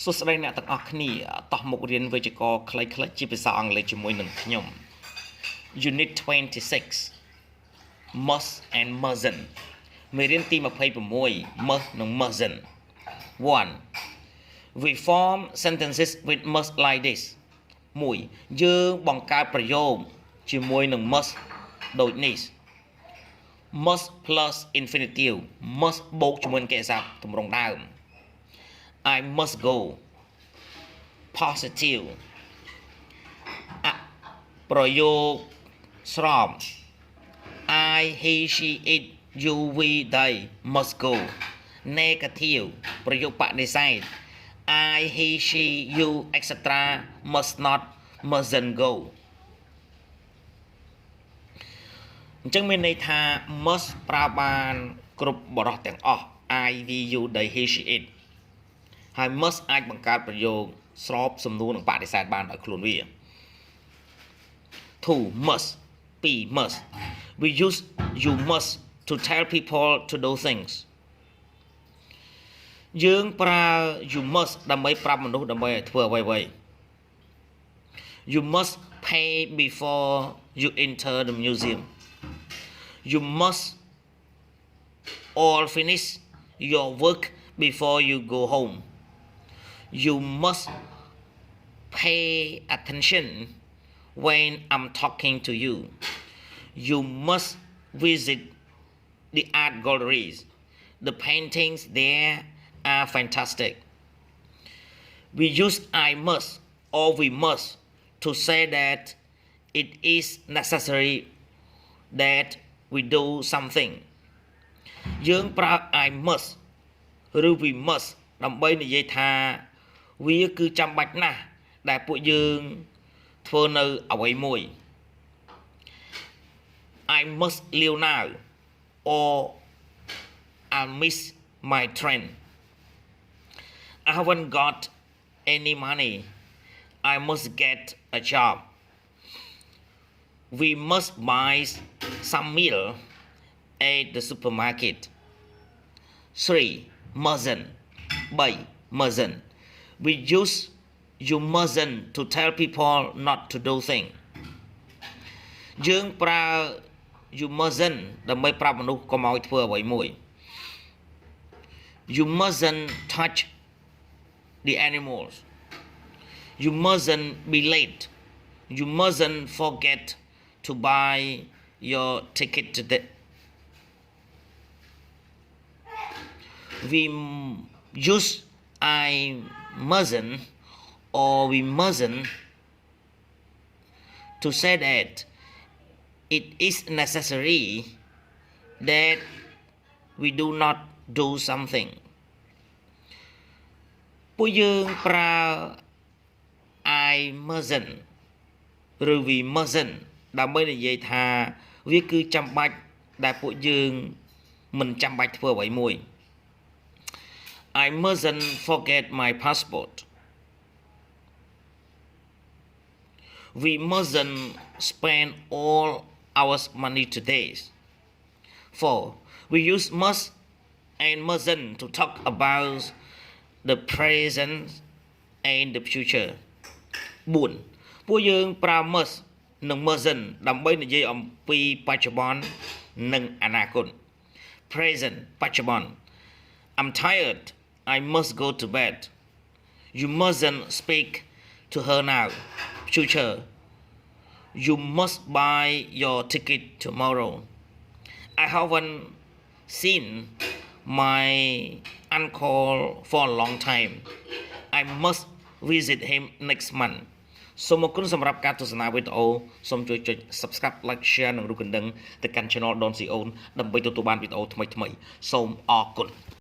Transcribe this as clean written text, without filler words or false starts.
สุดท้ายเนี่ยตั้งออกนี่ต่อหมกเรียนวิจิกรคล้ายๆจีบภาษาอังกฤษจมวยหนึ่งขยม Unit 26 must and mustn't มีเรียนตีมาเพย์ประมวย must หนึ่ง mustn't 1 we form sentences with must like this มวยยืงบังการประโยคจมวยหนึ่ง must โดยนี้ must plus infinitive must บวกจมวยเกษรตรงดาว I must go positive ประโยคสอบ I he she it you we they must go negative ประโยคปฏิเสธ I he she you etc must not mustn't go จึงมีในทาง must ปราบานกรุบบรอแต่งออก I we you they he she it ให้ must អាចបង្កើតប្រយោគស្របសំណួរនិងបដិសេធបានដោយខ្លួនវា 2 must 2 must we use you must to tell people to do things យើងប្រើ you must ដើម្បីប្រាប់មនុស្សដើម្បីឲ្យធ្វើអ្វីៗ you must pay before you enter the museum you must all finish your work before you go home you must pay attention when I'm talking to you. You must visit the art galleries. The paintings there are fantastic. We use I must or we must to say that it is necessary that we do something. យើងប្រើ I must ឬ we must ដើម្បីនិយាយថាវាគឺចាំបាច់ណាស់ដែលពួកយើងធ្វើនៅអ្វីមួយ I must leave now or I'll miss my train I haven't got any money I must get a job we must buy some meal at the supermarket 3 mustn't 3 mustn't we use you mustn't to tell people not to do things យើងប្រើ you mustn't ដើម្បីប្រាប់មនុស្សកុំឲ្យធ្វើអ្វីមួយ you mustn't touch the animals you mustn't be late you mustn't forget to buy your ticket today we use I mustn't or we mustn't to say that it is necessary that we do not do something ពួកយើងប្រើ I mustn't ឬ we mustn't ដើម្បីនិយាយថាវាគឺចាំបាច់ដែលពួកយើងមិនចាំបាច់ធ្វើអ្វីមួយ I mustn't forget my passport we mustn't spend all our money today 4 we use must and mustn't to talk about the present and the future 4ពួកយើងប្រើ must និង mustn't ដើម្បីនិយាយអំពីបច្ចុប្បន្ននិងអនាគត present បច្ចុប្បន្ន I'm tired I must go to bed you mustn't speak to her now future you must buy your ticket tomorrow I haven't seen my uncle for a long time I must visit him next month សូមអរគុណសម្រាប់ការទស្សនាវីដេអូសូមជួយចុច Subscribe Like Share និងរូបកណ្ដឹងទៅកាន់ Channel Don Sreyoun ដើម្បីទទួលបានវីដេអូថ្មីៗសូមអរគុណ